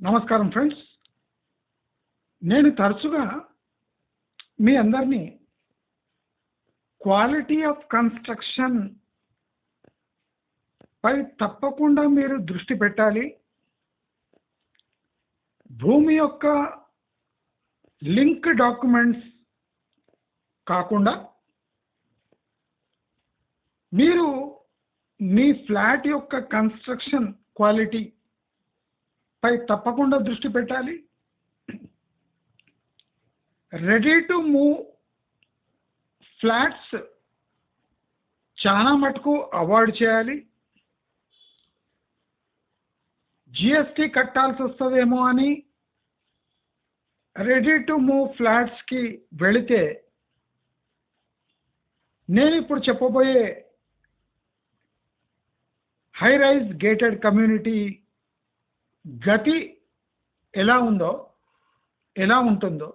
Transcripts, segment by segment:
నమస్కారం ఫ్రెండ్స్. నేను తరచుగా మీ అందరినీ క్వాలిటీ ఆఫ్ కన్స్ట్రక్షన్ పై తప్పకుండా మీరు దృష్టి పెట్టాలి. భూమి యొక్క లింక్ డాక్యుమెంట్స్ కాకుండా మీరు మీ ఫ్లాట్ యొక్క కన్స్ట్రక్షన్ క్వాలిటీ పై తప్పకుండా దృష్టి పెట్టాలి. రెడీ టు మూవ్ ఫ్లాట్స్ చాలా మటుకు అవాయిడ్ చేయాలి. జిఎస్టీ కట్టాల్సి వస్తుందేమో అని రెడీ టు మూవ్ ఫ్లాట్స్కి వెళితే నేను ఇప్పుడు చెప్పబోయే హై రైజ్ గేటెడ్ కమ్యూనిటీ గతి ఎలా ఉంటుందో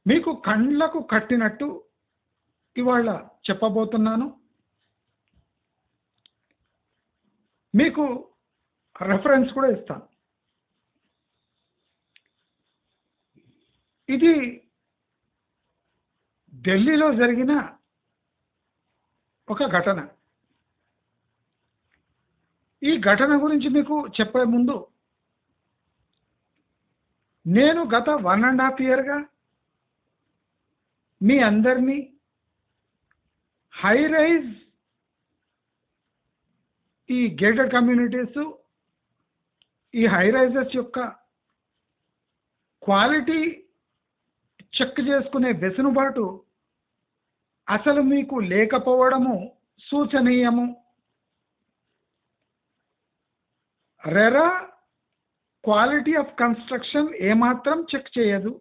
మీకు కండ్లకు కట్టినట్టు ఇవాళ చెప్పబోతున్నాను. మీకు రెఫరెన్స్ కూడా ఇస్తాను. ఇది ఢిల్లీలో జరిగిన ఒక ఘటన. ఈ ఘటన గురించి మీకు చెప్పే ముందు నేను గత 1.5 ఇయర్గా మీ అందరినీ హై రైజ్ ఈ గేటెడ్ కమ్యూనిటీస్ ఈ హై రైజెస్ యొక్క క్వాలిటీ చెక్ చేసుకునే వెసులుబాటు అసలు మీకు లేకపోవడము సూచనీయము. రెరా క్వాలిటీ ఆఫ్ కన్స్ట్రక్షన్ ఏమాత్రం చెక్ చేయదు.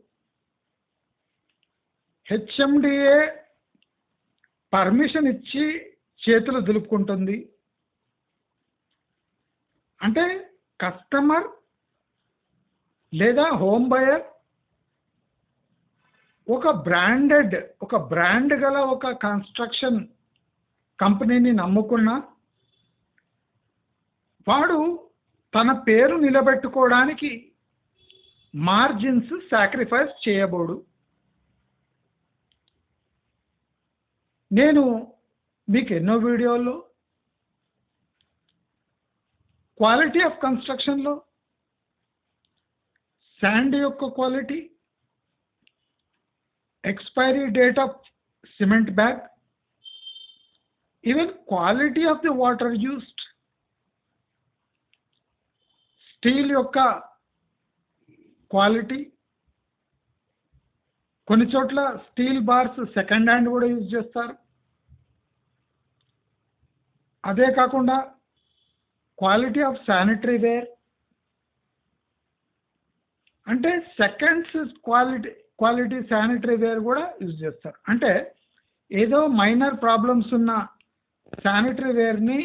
హెచ్ఎండిఏ పర్మిషన్ ఇచ్చి చేతులు దులుపుకుంటుంది. అంటే కస్టమర్ లేదా హోమ్ బయర్ ఒక బ్రాండ్ గల ఒక కన్స్ట్రక్షన్ కంపెనీని నమ్ముకున్నా వాడు తన పేరు నిలబెట్టుకోవడానికి మార్జిన్స్ సాక్రిఫైస్ చేయబోడు. నేను మీకు ఎన్నో వీడియోల్లో క్వాలిటీ ఆఫ్ కన్స్ట్రక్షన్లో శాండ్ యొక్క quality, expiry date of cement bag, even quality of the water used, steel యొక్క క్వాలిటీ, కొన్ని చోట్ల స్టీల్ బార్స్ సెకండ్ హ్యాండ్ కూడా యూజ్ చేస్తారు. అదే కాకుండా క్వాలిటీ ఆఫ్ శానిటరీ వేర్, అంటే సెకండ్స్ క్వాలిటీ శానిటరీ వేర్ కూడా యూజ్ చేస్తారు. అంటే ఏదో మైనర్ ప్రాబ్లమ్స్ ఉన్న శానిటరీ వేర్ని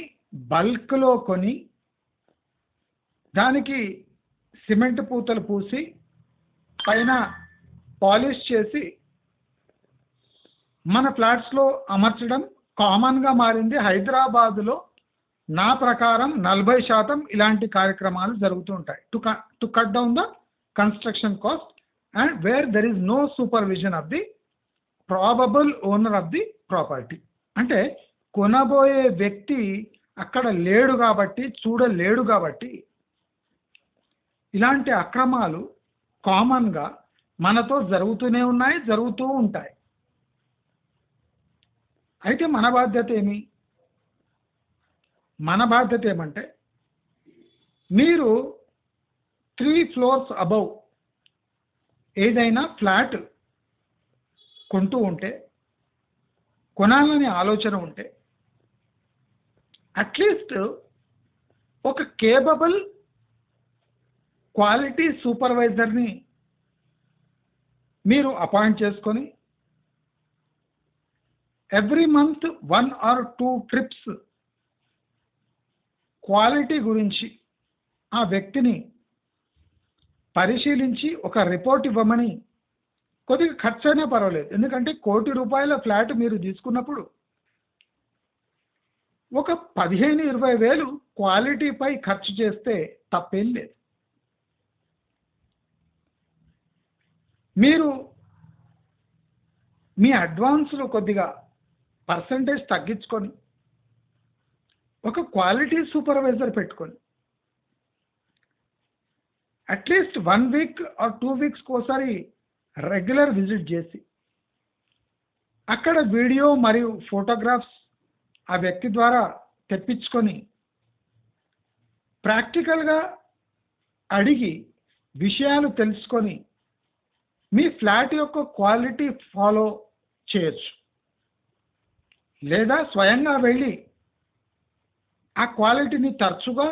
బల్క్లో కొని దానికి సిమెంట్ పూతలు పూసి పైన పాలిష్ చేసి మన ఫ్లాట్స్లో అమర్చడం కామన్గా మారింది. హైదరాబాదులో నా ప్రకారం 40% ఇలాంటి కార్యక్రమాలు జరుగుతూ ఉంటాయి. To cut down the construction cost and where there is no supervision of the probable owner of the property. అంటే కొనబోయే వ్యక్తి అక్కడ లేడు కాబట్టి, చూడలేడు కాబట్టి ఇలాంటి అక్రమాలు కామన్గా మనతో జరుగుతూనే ఉన్నాయి, జరుగుతూ ఉంటాయి. అయితే మన బాధ్యత ఏమంటే మీరు 3 floors అబౌవ్ ఏదైనా ఫ్లాట్ కొంటూ ఉంటే, కొనాలని ఆలోచన ఉంటే అట్లీస్ట్ ఒక కేపబుల్ క్వాలిటీ సూపర్వైజర్ని మీరు అపాయింట్ చేసుకొని every month 1 or 2 trips quality గురించి ఆ వ్యక్తిని పరిశీలించి ఒక రిపోర్ట్ ఇవ్వమని. కొద్దిగా ఖర్చు అయినా పర్వాలేదు, ఎందుకంటే ₹1,00,00,000 ఫ్లాట్ మీరు తీసుకున్నప్పుడు ఒక 15-20 వేలు క్వాలిటీపై ఖర్చు చేస్తే తప్పేం లేదు. మీరు మీ అడ్వాన్స్లో కొద్దిగా పర్సంటేజ్ తగ్గించుకొని ఒక క్వాలిటీ సూపర్వైజర్ పెట్టుకొని అట్లీస్ట్ 1 వీక్ ఆర్ 2 వీక్స్కి ఒకసారి రెగ్యులర్ విజిట్ చేసి అక్కడ వీడియో మరియు ఫోటోగ్రాఫ్స్ ఆ వ్యక్తి ద్వారా తెప్పించుకొని ప్రాక్టికల్గా అడిగి విషయాలు తెలుసుకొని మీ ఫ్లాట్ యొక్క క్వాలిటీ ఫాలో చేయొచ్చు. లేదా స్వయంగా వెళ్ళి ఆ క్వాలిటీని తరచుగా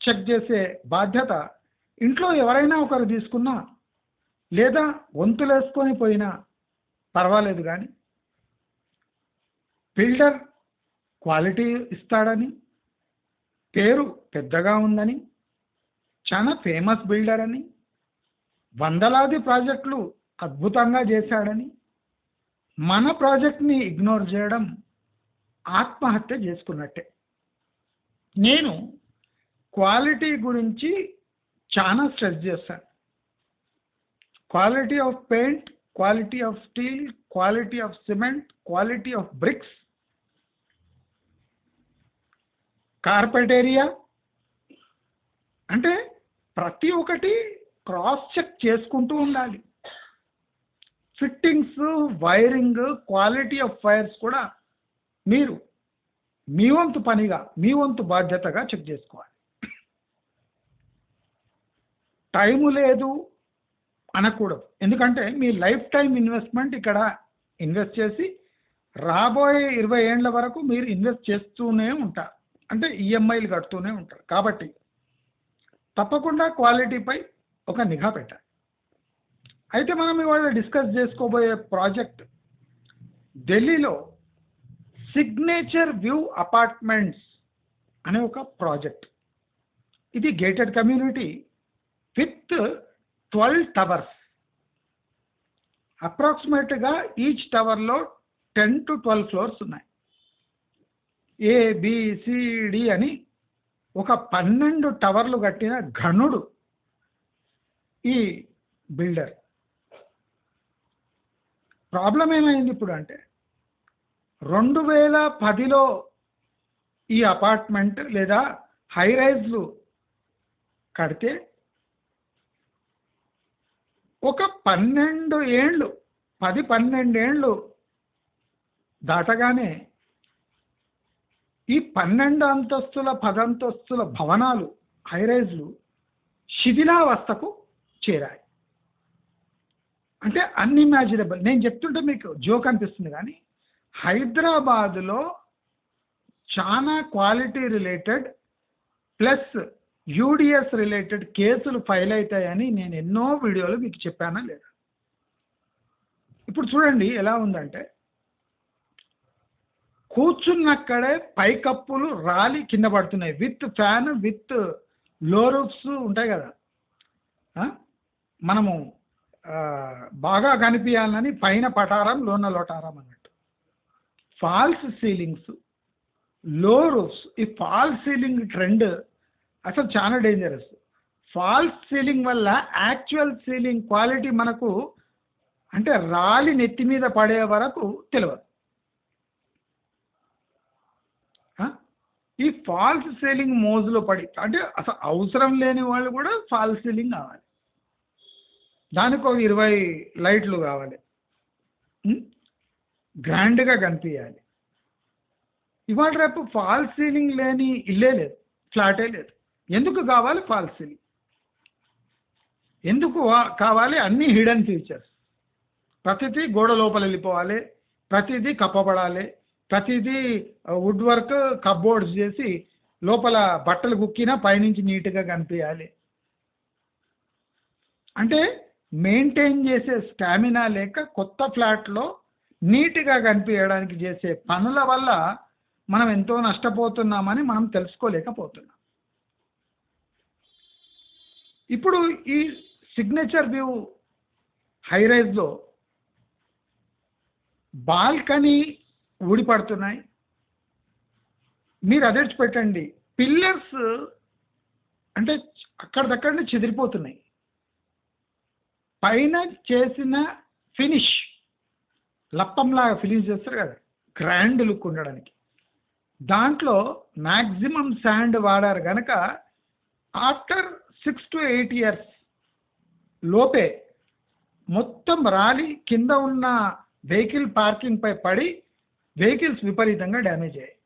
చెక్ చేసే బాధ్యత ఇంట్లో ఎవరైనా ఒకరు తీసుకున్నా లేదా వంతులేసుకొని పోయినా పర్వాలేదు. కానీ బిల్డర్ క్వాలిటీ ఇస్తాడని, పేరు పెద్దగా ఉందని, చాలా ఫేమస్ బిల్డర్ అని, వందలాది ప్రాజెక్టులు అద్భుతంగా చేశాడని మన ప్రాజెక్ట్ని ఇగ్నోర్ చేయడం ఆత్మహత్య చేసుకున్నట్టే. నేను క్వాలిటీ గురించి చాలా స్ట్రెస్ చేస్తాను. Quality of paint, quality of steel, quality of cement, quality of bricks, carpet area, అంటే ప్రతి ఒక్కటి క్రాస్ చెక్ చేసుకుంటూ ఉండాలి. Fittings, wiring, quality of wires కూడా మీరు మీ వంతు పనిగా, మీ వంతు బాధ్యతగా చెక్ చేసుకోవాలి. టైము లేదు అనకూడదు. ఎందుకంటే మీ లైఫ్ టైం ఇన్వెస్ట్మెంట్ ఇక్కడ ఇన్వెస్ట్ చేసి రాబోయే 20 ఏళ్ల వరకు మీరు ఇన్వెస్ట్ చేస్తూనే ఉంటారు. అంటే ఈఎంఐలు కడుతూనే ఉంటారు. కాబట్టి తప్పకుండా క్వాలిటీపై ఒక నిఘా పెట్టాలి. అయితే మనం ఇవాళ డిస్కస్ చేసుకోబోయే ప్రాజెక్ట్ ఢిల్లీలో సిగ్నేచర్ వ్యూ అపార్ట్మెంట్స్ అనే ఒక ప్రాజెక్ట్. ఇది గేటెడ్ కమ్యూనిటీ విత్ 12 టవర్స్. అప్రాక్సిమేట్గా ఈచ్ టవర్లో 10 to 12 ఫ్లోర్స్ ఉన్నాయి. ఏబిసిడి అని ఒక 12 టవర్లు కట్టిన ఘనుడు ఈ బిల్డర్. ప్రాబ్లం ఏమైంది ఇప్పుడు అంటే 2010లో ఈ అపార్ట్మెంట్ లేదా హై రైజ్లు కడితే ఒక 12 ఏళ్ళు 10-12 ఏళ్ళు దాటగానే ఈ 12 అంతస్తుల 10 అంతస్తుల భవనాలు, హై రైజ్లు శిథిలావస్థకు చేరాయి. అంటే అన్ఇమాజినబుల్. నేను చెప్తుంటే మీకు జోక్ అనిపిస్తుంది, కానీ హైదరాబాదులో చాలా quality related plus UDS related కేసులు ఫైల్ అవుతాయని నేను ఎన్నో వీడియోలు మీకు చెప్పానా లేదా? ఇప్పుడు చూడండి ఎలా ఉందంటే కూర్చున్నక్కడే పైకప్పులు రాలి కింద పడుతున్నాయి. విత్ ఫ్యాన్, విత్ లో రూఫ్స్ ఉంటాయి కదా, మనము బాగా కనిపించాలని పైన పటారం లోన లోటారం అన్నట్టు. ఫాల్స్ సీలింగ్స్, లో రూఫ్స్. ఈ ఫాల్స్ సీలింగ్ ట్రెండ్ అసలు చాలా డేంజరస్. ఫాల్స్ సీలింగ్ వల్ల యాక్చువల్ సీలింగ్ క్వాలిటీ మనకు అంటే రాలి నెత్తి మీద పడే వరకు తెలియదు. ఈ ఫాల్స్ సీలింగ్ మోజులో పడి అంటే అసలు అవసరం లేని వాళ్ళు కూడా ఫాల్స్ సీలింగ్ కావాలి, దానికి ఒక 20 లైట్లు కావాలి, గ్రాండ్గా కనిపించాలి. ఇవాళ రేపు ఫాల్స్ సీలింగ్ లేని ఇల్లే లేదు, ఫ్లాటే లేదు. ఎందుకు కావాలి ఫాల్స్ సీలింగ్? ఎందుకు కావాలి? అన్ని హిడెన్ ఫీచర్స్. ప్రతిదీ గోడ లోపల వెళ్ళిపోవాలి, ప్రతిదీ కప్పబడాలి, ప్రతిదీ వుడ్ వర్క్ కప్బోర్డ్స్ చేసి లోపల బట్టలు కుక్కినా పైనుంచి నీట్గా కనిపించాలి. అంటే మెయింటైన్ చేసే స్టామినా లేక కొత్త ఫ్లాట్లో నీట్గా కనిపించడానికి చేసే పనుల వల్ల మనం ఎంతో నష్టపోతున్నామని మనం తెలుసుకోలేకపోతున్నాం. ఇప్పుడు ఈ సిగ్నేచర్ వ్యూ హై రైజ్లో బాల్కనీ ఊడిపడుతున్నాయి. మీరు అదే పెట్టండి, పిల్లర్స్ అంటే అక్కడిదక్కడనే చెదిరిపోతున్నాయి. పైన చేసిన ఫినిష్ లప్పంలాగా ఫినిష్ చేస్తారు కదా గ్రాండ్ లుక్ ఉండడానికి, దాంట్లో మ్యాక్సిమం శాండ్ వాడారు కనుక ఆఫ్టర్ 6 to 8 years లోపే మొత్తం రాలి కింద ఉన్న వెహికల్ పార్కింగ్ పై పడి వెహికల్స్ విపరీతంగా డ్యామేజ్ అయ్యాయి.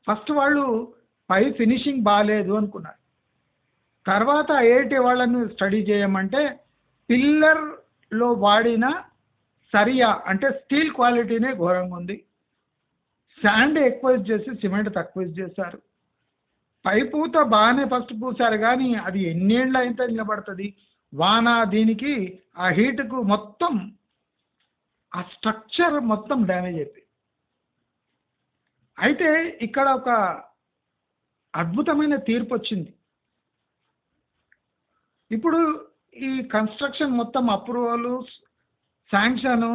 ఫస్ట్ వాళ్ళు పై ఫినిషింగ్ బాగాలేదు అనుకున్నారు. తర్వాత ఐఐటి వాళ్ళని స్టడీ చేయమంటే పిల్లర్లో వాడిన సరియా అంటే స్టీల్ క్వాలిటీనే ఘోరంగా ఉంది, శాండ్ ఎక్కువ యూజ్ చేసి సిమెంట్ తక్కువ యూజ్ చేశారు, పై పూత బాగానే ఫస్ట్ పూసారు కానీ అది ఎన్నేళ్ళు అయితే నిలబడుతుంది, వాన దీనికి ఆ హీట్కు మొత్తం ఆ స్ట్రక్చర్ మొత్తం డ్యామేజ్ అయిపోయింది. అయితే ఇక్కడ ఒక అద్భుతమైన తీర్పు వచ్చింది. ఇప్పుడు ఈ కన్స్ట్రక్షన్ మొత్తం అప్రూవల్ శాంక్షను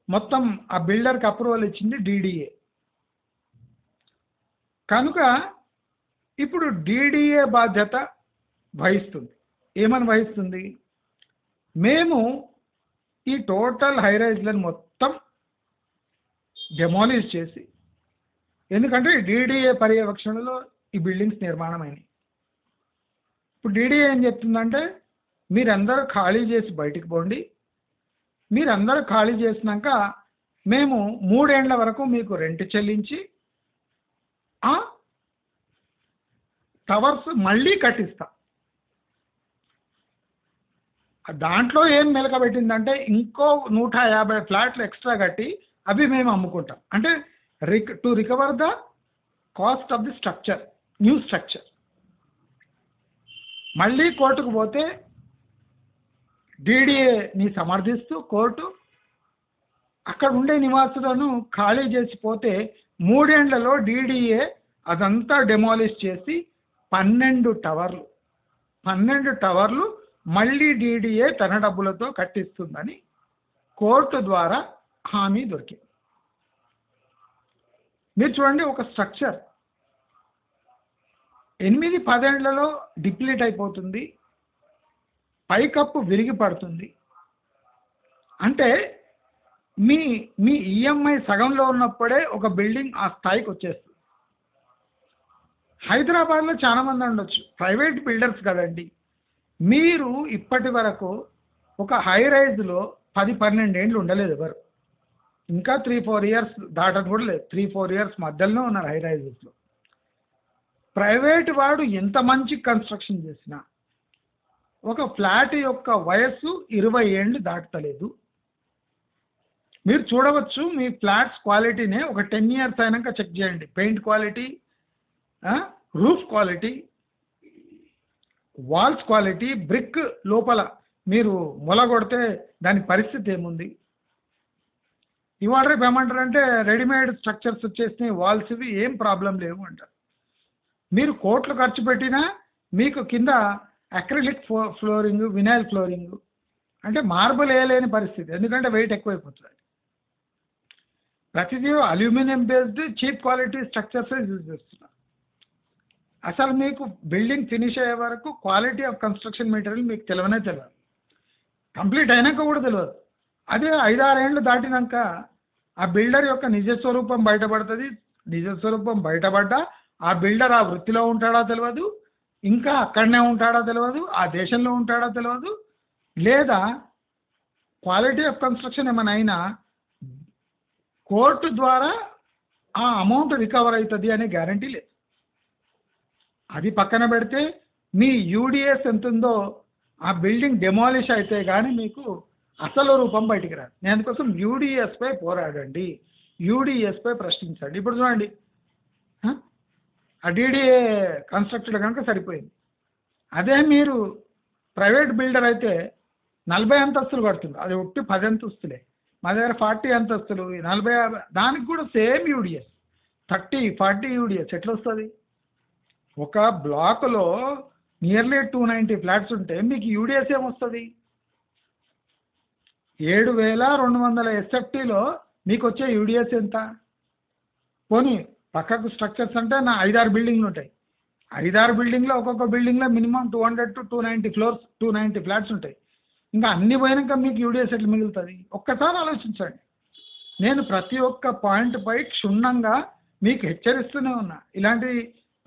మొత్తం ఆ బిల్డర్కి అప్రూవల్ ఇచ్చింది డిడిఏ. కనుక ఇప్పుడు డిడిఏ బాధ్యత వహిస్తుంది. ఏమని వహిస్తుంది? మేము ఈ టోటల్ హైరైజ్లను మొత్తం డెమాలిష్ చేసి, ఎందుకంటే డిడిఏ పర్యవేక్షణలో ఈ బిల్డింగ్స్ నిర్మాణం అయినాయి. ఇప్పుడు డిడిఏ ఏం చెప్తుందంటే మీరందరూ ఖాళీ చేసి బయటికి పోండి, మీరందరూ ఖాళీ చేసినాక మేము 3 ఏళ్ల వరకు మీకు రెంట్ చెల్లించి ఆ టవర్స్ మళ్ళీ కట్టిస్తాం. దాంట్లో ఏం మెలకబెట్టిందంటే ఇంకో 150 ఫ్లాట్లు ఎక్స్ట్రా కట్టి అవి మేము అమ్ముకుంటాం. అంటే to recover the cost of the structure, new structure. మళ్ళీ కోర్టుకు పోతే డిడిఏని సమర్థిస్తూ కోర్టు అక్కడ ఉండే నివాసులను ఖాళీ చేసిపోతే 3 ఏళ్లలో డిడిఏ అదంతా డెమాలిష్ చేసి 12 టవర్లు మళ్ళీ డిడిఏ తన డబ్బులతో కట్టిస్తుందని కోర్టు ద్వారా హామీ దొరికింది. మీరు చూడండి, ఒక స్ట్రక్చర్ 8-10 ఏళ్లలో డిప్లీట్ అయిపోతుంది, పైకప్పు విరిగి పడుతుంది. అంటే మీ మీ ఈఎంఐ సగంలో ఉన్నప్పుడే ఒక బిల్డింగ్ ఆ స్థాయికి వచ్చేస్తుంది. హైదరాబాద్లో చాలామంది ఉండొచ్చు, ప్రైవేట్ బిల్డర్స్ కదండి. మీరు ఇప్పటి వరకు ఒక హై రైజ్లో 10-12 ఏళ్ళు ఉండలేదు ఎవరు, ఇంకా 3-4 ఇయర్స్ దాటని కూడా లేదు, 3-4 ఇయర్స్ మధ్యలోనే ఉన్నారు హై రైజెస్లో. ప్రైవేట్ వాడు ఎంత మంచి కన్స్ట్రక్షన్ చేసినా ఒక ఫ్లాట్ యొక్క వయస్సు 20 ఏళ్ళు దాటలేదు. మీరు చూడవచ్చు మీ ఫ్లాట్స్ క్వాలిటీనే ఒక 10 ఇయర్స్ అయినాక చెక్ చేయండి. Paint quality, roof quality, walls quality, brick లోపల మీరు మొలగొడితే దాని పరిస్థితి ఏముంది. ఇవాళ రేపు ఏమంటారంటే రెడీమేడ్ స్ట్రక్చర్స్ వచ్చేసినాయి, వాల్స్ ఇవి ఏం ప్రాబ్లం లేవు అంటారు. మీరు కోట్లు ఖర్చు పెట్టినా మీకు కింద అక్రిలిక్ ఫ్లోరింగ్, వినైల్ ఫ్లోరింగ్, అంటే మార్బుల్ వేయలేని పరిస్థితి, ఎందుకంటే వెయిట్ ఎక్కువైపోతుంది. ప్రతిదీ aluminium based cheap quality structures use చేస్తున్నారు. అసలు మీకు బిల్డింగ్ ఫినిష్ అయ్యే వరకు క్వాలిటీ ఆఫ్ కన్స్ట్రక్షన్ మెటీరియల్ మీకు తెలియదు, కంప్లీట్ అయినాక కూడా తెలియదు. అదే 5-6 ఏళ్ళు దాటినాక ఆ బిల్డర్ యొక్క నిజస్వరూపం బయటపడుతుంది. నిజస్వరూపం బయటపడ్డా ఆ బిల్డర్ ఆ వృత్తిలో ఉంటాడో తెలియదు, ఇంకా అక్కడనే ఉంటాడో తెలియదు, ఆ దేశంలో ఉంటాడో తెలియదు, లేదా క్వాలిటీ ఆఫ్ కన్స్ట్రక్షన్ ఏమైనా అయినా కోర్టు ద్వారా ఆ అమౌంట్ రికవర్ అవుతుంది అనే గ్యారంటీ లేదు. అది పక్కన పెడితే మీ యూడిఎస్ ఎంత ఉందో ఆ బిల్డింగ్ డెమాలిష్ అయితే కానీ మీకు అసలు రూపం బయటికి రాదు. నేను అందుకోసం యూడిఎస్పై పోరాడండి, యూడిఎస్పై ప్రశ్నించండి. ఇప్పుడు చూడండి, ఆ డిడిఏ కన్స్ట్రక్టెడ్ కనుక సరిపోయింది. అదే మీరు ప్రైవేట్ బిల్డర్ అయితే 40 అంతస్తులు కడుతుంది, అది ఒట్టి 10 అంతస్తులే. మా దగ్గర 40 అంతస్తులు, 40, దానికి కూడా సేమ్ యూడిఎస్ 30-40 యూడిఎస్ ఎట్లా వస్తుంది? ఒక బ్లాక్లో నియర్లీ 290 ఫ్లాట్స్ ఉంటే మీకు యూడిఎస్ ఏమొస్తుంది? 7200 ఎస్ఎఫ్టీలో మీకు వచ్చే యూడిఎస్ ఎంత? పోనీ పక్కకు స్ట్రక్చర్స్ అంటే నా 5-6 బిల్డింగ్లు ఉంటాయి, 5-6 బిల్డింగ్లో ఒక్కొక్క బిల్డింగ్లో మినిమం 200 to 290 ఫ్లాట్స్ ఉంటాయి. ఇంకా అన్ని పోయినాక మీకు యూడిఎస్ ఎట్లా మిగులుతుంది? ఒక్కసారి ఆలోచించండి. నేను ప్రతి ఒక్క పాయింట్పై క్షుణ్ణంగా మీకు హెచ్చరిస్తూనే ఉన్నా. ఇలాంటి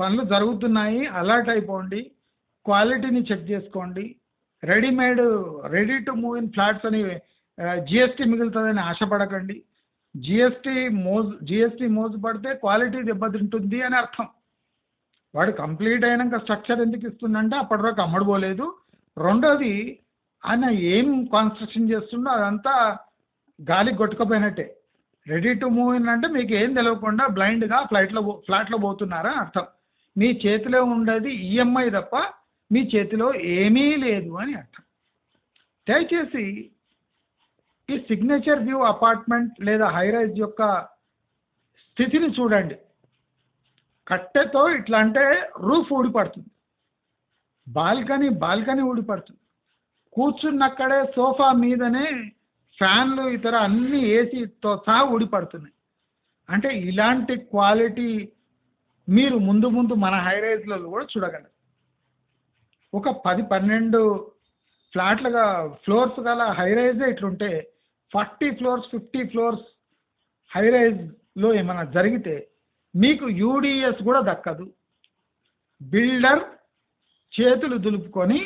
పనులు జరుగుతున్నాయి, అలర్ట్ అయిపోండి, క్వాలిటీని చెక్ చేసుకోండి. Ready to move in flats అని జిఎస్టీ మిగులుతుందని ఆశపడకండి. జిఎస్టీ మోజు పడితే క్వాలిటీ దెబ్బతింటుంది అని అర్థం. వాడు కంప్లీట్ అయినాక స్ట్రక్చర్ ఎందుకు ఇస్తుందంటే అప్పటివరకు అమ్మడిపోలేదు. రెండోది ఆయన ఏం కన్స్ట్రక్షన్ చేస్తుండో అదంతా గాలికి కొట్టుకుపోయినట్టే. రెడీ టు మూవ్ ఇన్ అంటే మీకు ఏం తెలియకుండా బ్లైండ్గా ఫ్లాట్లో పోతున్నారా అర్థం. మీ చేతిలో ఉండేది ఈఎంఐ తప్ప మీ చేతిలో ఏమీ లేదు అని అర్థం. దయచేసి ఈ సిగ్నేచర్ వ్యూ అపార్ట్మెంట్ లేదా హైరైజ్ యొక్క స్థితిని చూడండి. కట్టెతో ఇట్లా అంటే రూఫ్ ఊడిపడుతుంది, బాల్కనీ ఊడిపడుతుంది, కూర్చున్నక్కడే సోఫా మీదనే ఫ్యాన్లు ఇతర అన్ని ఏసీతో సహా ఊడిపడుతున్నాయి. అంటే ఇలాంటి క్వాలిటీ మీరు ముందు మన హైరైజ్లలో కూడా చూడగలరు. ఒక 10-12 ఫ్లోర్స్ గల హైరైజే ఇట్లుంటే 40 ఫ్లోర్స్ 50 ఫ్లోర్స్ హైరైజ్లో ఏమైనా జరిగితే మీకు యూడిఎస్ కూడా దక్కదు. బిల్డర్ చేతులు దులుపుకొని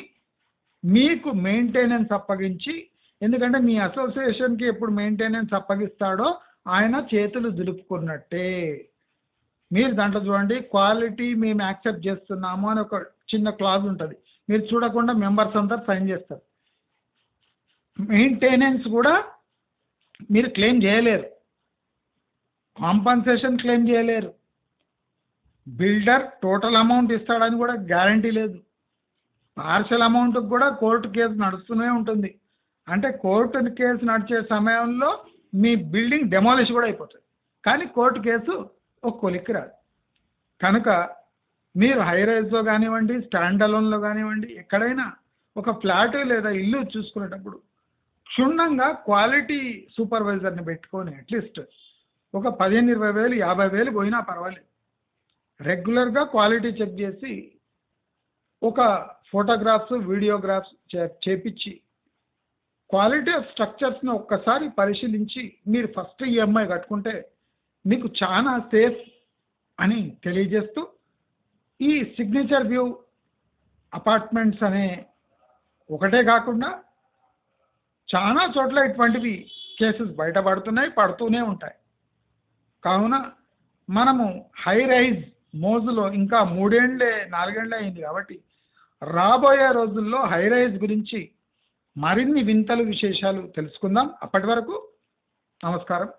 మీకు మెయింటెనెన్స్ అప్పగించి, ఎందుకంటే మీ అసోసియేషన్కి ఎప్పుడు మెయింటెనెన్స్ అప్పగిస్తాడో ఆయన చేతులు దులుపుకున్నట్టే. మీరు దాంట్లో చూడండి, క్వాలిటీ మేము యాక్సెప్ట్ చేస్తున్నాము అని ఒక చిన్న క్లాజ్ ఉంటుంది. మీరు చూడకుండా మెంబర్స్ అంతా సైన్ చేస్తారు. మెయింటెనెన్స్ కూడా మీరు క్లెయిమ్ చేయలేరు, కాంపన్సేషన్ క్లెయిమ్ చేయలేరు. బిల్డర్ టోటల్ అమౌంట్ ఇస్తాడని కూడా గ్యారంటీ లేదు. పార్షల్ అమౌంట్కి కూడా కోర్టు కేసు నడుస్తూనే ఉంటుంది. అంటే కోర్టు కేసు నడిచే సమయంలో మీ బిల్డింగ్ డెమాలిష్ కూడా అయిపోతుంది, కానీ కోర్టు కేసు ఒక కొలిక్కి రాదు. కనుక మీరు హైరైజ్లో కానివ్వండి, స్టాండ్ అలోన్లో కానివ్వండి, ఎక్కడైనా ఒక ఫ్లాట్ లేదా ఇల్లు చూసుకునేటప్పుడు క్షుణ్ణంగా క్వాలిటీ సూపర్వైజర్ని పెట్టుకొని అట్లీస్ట్ ఒక 15,000, 20,000, 50,000 పోయినా పర్వాలేదు, రెగ్యులర్గా క్వాలిటీ చెక్ చేసి ఒక ఫోటోగ్రాఫ్స్ వీడియోగ్రాఫ్స్ చేపించి క్వాలిటీ ఆఫ్ స్ట్రక్చర్స్ని ఒక్కసారి పరిశీలించి మీరు ఫస్ట్ ఈఎంఐ కట్టుకుంటే మీకు చాలా సేఫ్ అని తెలియజేస్తూ, ఈ సిగ్నేచర్ వ్యూ అపార్ట్మెంట్స్ అనే ఒకటే కాకుండా చాలా చోట్ల ఇటువంటివి కేసెస్ బయటపడుతున్నాయి, పడుతూనే ఉంటాయి. కావున మనము హై రైజ్ మోజులో ఇంకా 3-4 ఏళ్ళే అయింది కాబట్టి రాబోయే రోజుల్లో హై రైజ్ గురించి మరిన్ని వింతలు విశేషాలు తెలుసుకుందాం. అప్పటి వరకు నమస్కారం.